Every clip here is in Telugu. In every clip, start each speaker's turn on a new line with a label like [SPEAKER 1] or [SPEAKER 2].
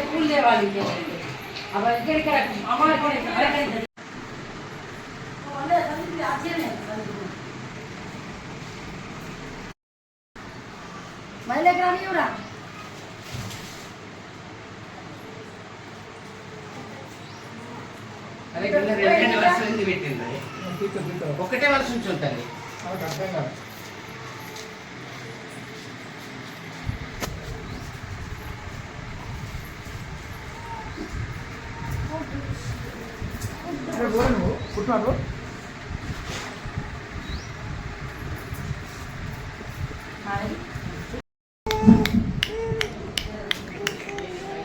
[SPEAKER 1] పూలు తేవాలి మళ్ళీ గ్రామీరా
[SPEAKER 2] ఒకటే వలస నుంచి ఉంటుంది
[SPEAKER 3] పుట్టినారు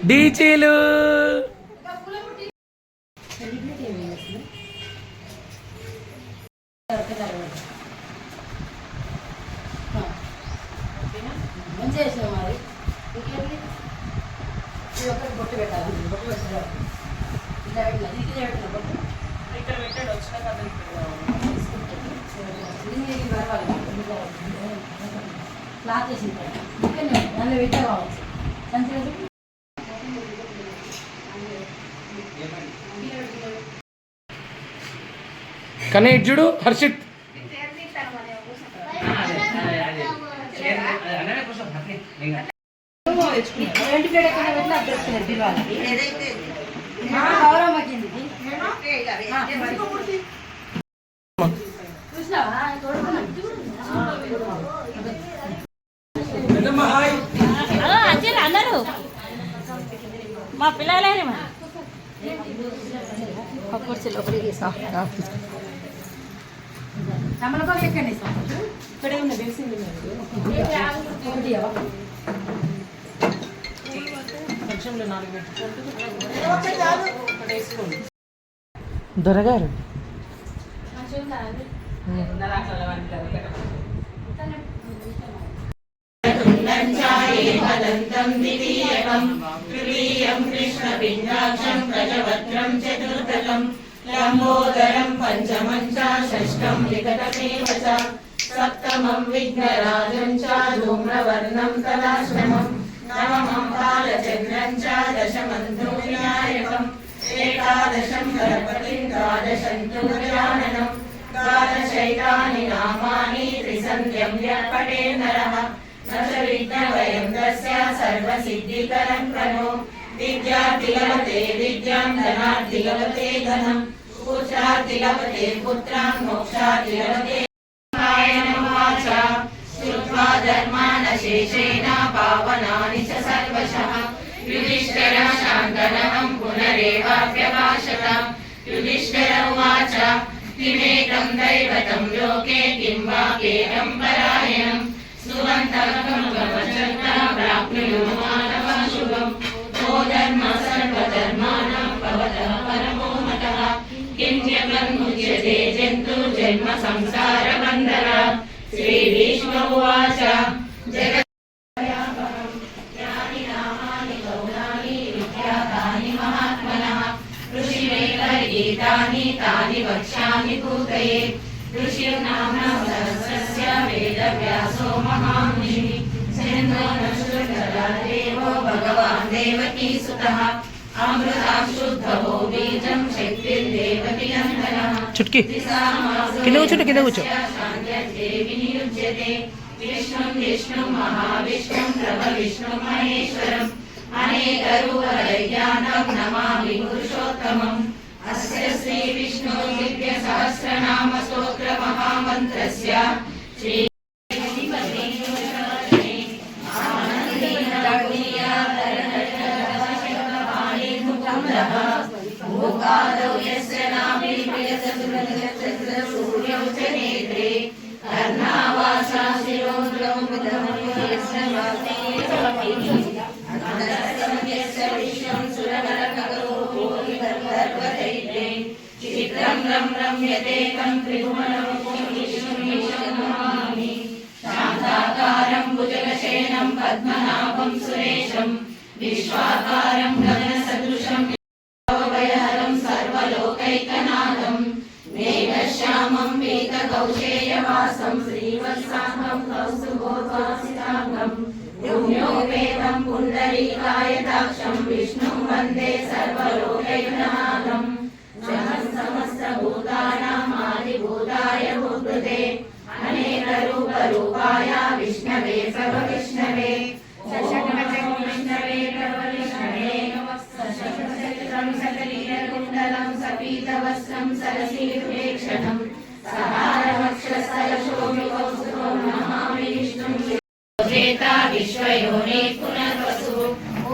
[SPEAKER 4] డీచీలు
[SPEAKER 1] మంచిగా చేసావు మరి ఇంకేంటి ఇది ఒకటి బొట్టు పెట్టాలి బొట్టు పెట్టాలి ఇలా పెట్టిన ఇది పెట్టిన బొట్టు ఇక్కడ పెట్టాడు వచ్చిన కథ క్లాత్ వేసి ఇక్కడ దానిలో పెట్టే కావచ్చు సంచి
[SPEAKER 4] కానీ చూడు హర్షిత్
[SPEAKER 5] అన్నారు మా పిల్లలే మరి
[SPEAKER 1] తమలపాకు ఎక్కండి ఇక్కడే ఉన్న తెలిసింది
[SPEAKER 4] దొరగారు
[SPEAKER 6] కృష్ణపిండాక్షం గజవక్త్రం చతుర్థకం లంబోదరం పంచమం చ షష్ఠం వికటమేవ చ సప్తమం విఘ్నరాజం చ ధూమ్రవర్ణం తదాశ్రమం నవమం బాలచంద్రం చ దశమం ధూమ్రనాయకం ఏకాదశం గణపతిం ద్వాదశం తు గజాననం ద్వాదశైతాని నామాని త్రిసంధ్యం యపఠే నరః న చ విఘ్నభయం తస్య సర్వసిద్ధికరం ప్రణో విద్యార్థి లభతే విద్యాం ధనార్థి లభతే ధనం పుత్రార్థి లభతే పుత్రాన్ మోక్షార్థి లభతే వాచ శ్రుత్వా ధర్మానశేషేణ పావనాని చ సర్వశః యుధిష్ఠిర శాంతనవం పునరేవాప్యభాషత యుధిష్ఠిర ఉవాచ కిమేకం దైవతం లోకే కిం వా కేనం పరాయణం సువంతకం గమచంత ప్రాప్నుయామ మానవః శుభం ఓ ధర్మ సర్వధర్మాణం భవతః పరమో మతః కిం జగన్ముచ్యతే జంతు జన్మ సంసార బంధనాత్ శ్రీ భీష్మ ఉవాచ జగత్ గీతాని తాని వక్ష్యామి భూతయే ఋషిర్నామ సహస్రస్య వేదవ్యాసో మహామునిః సేంద్రో నశ్రుతరాదేవో భగవాన్ దేవకీ సుతః అమృతాశుద్ధవో బీజం శక్తిర్దేవకీ నందనః
[SPEAKER 4] చుట్కి కింద కూర్చోండి కింద కూర్చో
[SPEAKER 6] వినియుజ్యతే విష్ణుం విష్ణుం మహావిష్ణుం ప్రభవిష్ణుం మహేశ్వరం అనేక రూపదైజ్ఞానం నమామి పురుషోత్తమం అస్య శ్రీ విష్ణు దివ్య సహస్రనామ స్తోత్ర మహామంత్రస్య శ్రీ భూకాదౌ యస్య నాభి సూర్యౌ చ నేత్రే కర్ణావాసా శిరోద్రౌ యస్య వాసే చిత్రం రం రమ్యతే తం త్రిభువనం శాంతాకారం భుజగశయనం పద్మనాభం సురేశం విశ్వాకారం గగనసదృశం భయహరం సర్వలోకైకనాథం మేఘశ్యామం పీతకౌశేయవాసం శ్రీవత్సాంగం కౌస్తుభోద్వాసితాంగం पुण्योपेतं पुण्डरीकायताक्षं विष्णुं वन्दे सर्वलोकैकनाथं समस्तभूतानाम् आदिभूताय भूकृते अनेकरूपरूपाय विष्णवे प्रभविष्णवे विष्णवे प्रभविष्णवे सशस्त्रं सकलीलकुण्डलं सपीतवस्त्रं सरसीरुलेक्षणं सहारवक्षस्थलशोभिकौस्तुभं नमामि विष्णुं जेता विश्वयोनि पुनर्वसु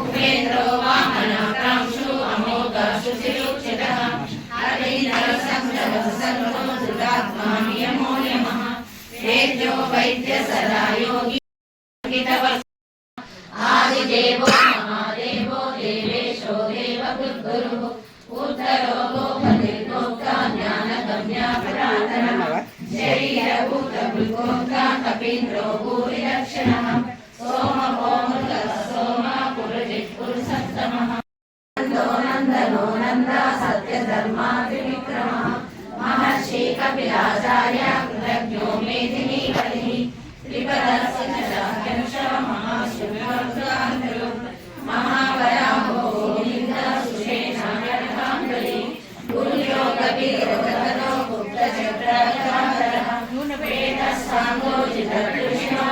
[SPEAKER 6] उपेन्द्रो वामनाकांक्षु अमोघशुचिरुचितः हरिन्द्रसंग्रहसर्वो दुरात्मा नियमो यमः वेद्यो वैद्य सदा योगी आदिदेवो महादेवो देवेशो देवगुरुः उत्तरो गोपतिर्गोप्ता ज्ञानगम्या पुरातनः शरीरभूतभृगोक्ता कपीन्द्रो भूरिदक्षिणः सोमभौमृतः सोमा पुरुजित्पुरुषोत्तमः नन्दो नन्दा सत्यधर्मा त्रिविक्रमः महर्षि कपिलाचार्य कृतज्ञो मेदिनी कलिः त्रिपदस्य महाशिवरात्रो महावराहो गोविन्द सुषेणागणकाङ्गलि गुरुयो कपिलो गुप्तचक्रधरः वेदसाङ्गो जितकृष्णो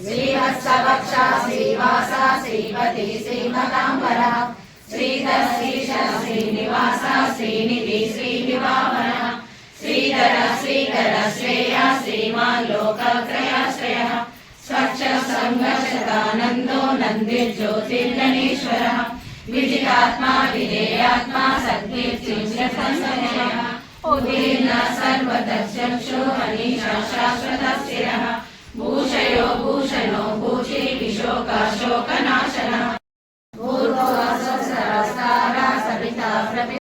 [SPEAKER 6] श्रीवत्सवक्षा श्रीवासा श्रीपति श्रीमताम्बरः श्रीधर श्रीनिवास श्रीनिधि श्रीविवाहनः श्रीधर श्रेया श्रीमान् लोकत्रयाश्रयः स्वच्छ संघर्षदानन्दो नन्दिर्ज्योतिर्गणेश्वरः विजितात्मा विधेयात्मा सद्कीर्तिः उदीर्ण सर्वदक्षक्षो हनीशा शाश्वतस्थिरः भूषयो भूषणो भूषि विशोकाशोकनाशनः भूर्भुवस्वरस्तारा सविता प्रभिता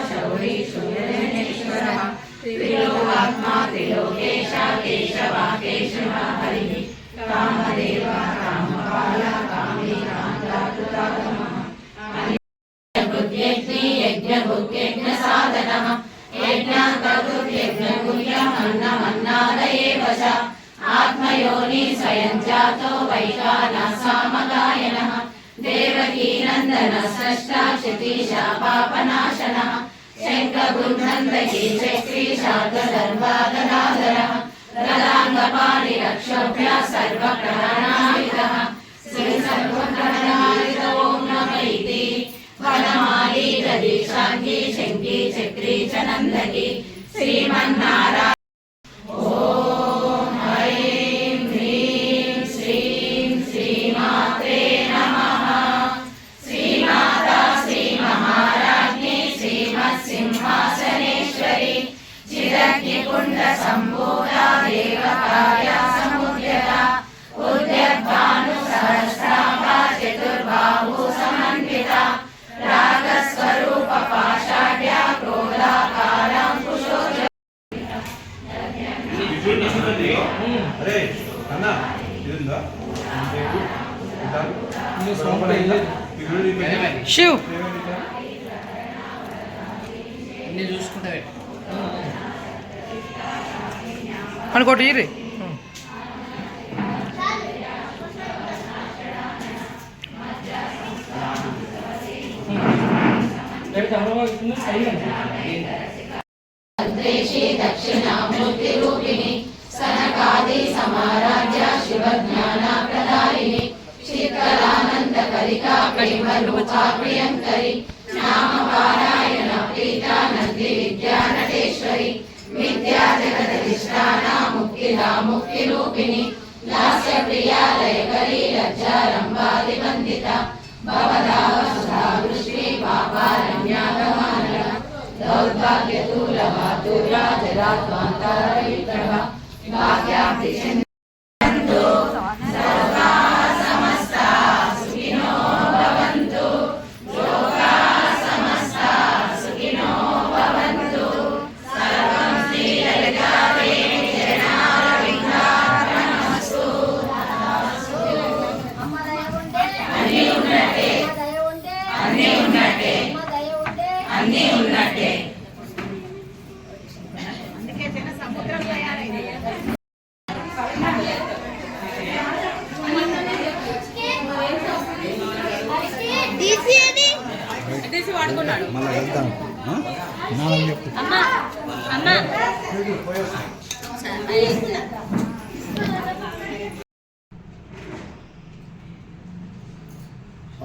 [SPEAKER 6] शौरी शूरनेश्वरः त्रिलोकात्मा त्रिलोकेश केशवा केशवः हरिः कामदेव कामपाल कामी कान्ताकृतात्मः यज्ञसाधनः यज्ञकृत्यज्ञगुह्यः अन्नमन्नादयेव च आत्मयोनि स्वयं जातो वैखानसामगायनः देवकी नन्दनः स्रष्टा क्षितीशा पापनाशनः शङ्खगुन्धन्दकी चक्री शार्दगर्भागदाधरः रदाङ्गपाणिरक्षोभ्यः सर्वप्रहरणायुधः श्रीसर्वप्रहरणायुध ॐ नमः इति वनमाली दधीशाङ्गी शङ्की चक्री च नन्दकी श्रीमन्नारायण ॐ ऐं ह्रीं श्रीं श्रीमात्रे नमः श्रीमाता श्रीमहाराज्ञी श्रीमत्सिंहासनेश्वरी चिदग्निकुण्डसम्भूता देवकार्या समुद्यता उद्यद्भानुसहस्राभा चतुर्बाहु समन्विता रागस्वरूप पाषाढ्या क्रोधाकारां कुशोज
[SPEAKER 3] अरे అన్న ఇదిందా
[SPEAKER 4] శివ్
[SPEAKER 2] అన్నీ చూసుకుంటా పెట్టు.
[SPEAKER 4] అనుకోటి ఇర్రి
[SPEAKER 6] देशी दक्षिणामूर्तिरूपिणि सनकादि समाराज्य शिवज्ञाना प्रदायिनि शीतलानन्दकलिका प्रेमरूपा प्रियङ्करि नामपारायण प्रीता नन्दी विद्या नटेश्वरि विद्या जगदधिष्ठाना मुक्तिदा मुक्तिरूपिणि लास्यप्रिया लयकरी लज्जारम्भादिवन्दिता भवदावसुधा वृष्टि पापारण्यागमानः दौर्भाग्यतूलमातुरा जरात्मान्तरविग्रह भाग्याब्धिषन्तु सर्वाः समस्ताः सुखिनो भवन्तु लोकाः समस्ताः सुखिनो भवन्तु सर्वं श्रीललितादेवी जनार्विघ्नार्पणमस्तु అన్నీ ఉన్నట్టే
[SPEAKER 5] పడుకున్నాడు.
[SPEAKER 3] మళ్ళీ వెళ్తాను నాన్న చెప్పు
[SPEAKER 5] అమ్మ అమ్మ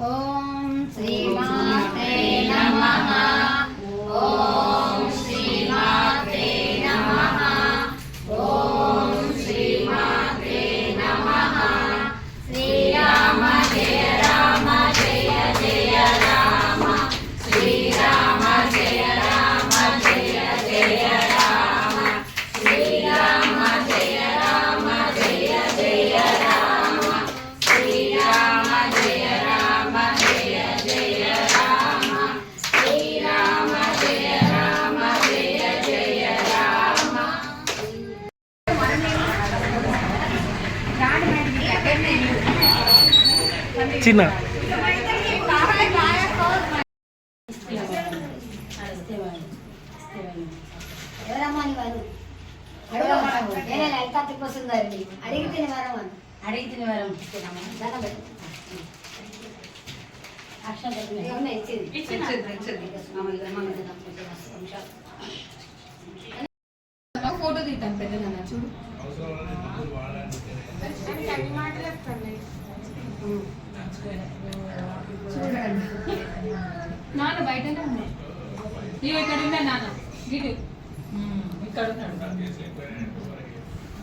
[SPEAKER 6] ఓం శ్రీమాత్రే నమః. ఓం శ్రీమాత్రే నమః. ఓం శ్రీమాత్రే నమః. శ్రీరామ జయ రామ జయ జయ రామ. శ్రీరామ జయ రామ జయ జయ రామ. శ్రీరామ జయ రామ జయ జయ రామ. శ్రీరామ జయ రామ జయ జయ రామ. శ్రీరామ జయ రామ జయ జయ రామ.
[SPEAKER 4] చిన్న
[SPEAKER 6] ఎవరమ్మా నీ వాళ్ళు? అడగమ్మా. నేనే లలితాత్రికి వస్తుందండి. అడిగితే వరమా
[SPEAKER 1] అడిగితే వరం
[SPEAKER 6] దండం పెట్టు.
[SPEAKER 1] అక్షరం పెట్టిన
[SPEAKER 6] ఏమన్నా ఇచ్చేది
[SPEAKER 7] ఫోటో తీద్దాం పెద్దగా చూడు. చూడండి నాన్న బయటనే ఉన్నాయి. ఇవి ఇక్కడ ఉన్నాయి నాన్న. గిడు ఇక్కడ ఉన్నాడు.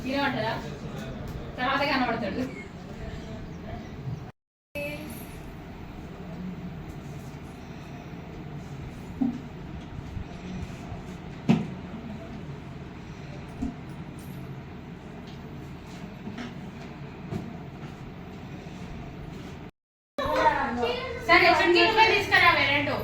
[SPEAKER 7] తినమంటారా? తర్వాత కనబడతాడు. సరే చుట్కీ నువ్వే తీసుకురావే రెండు.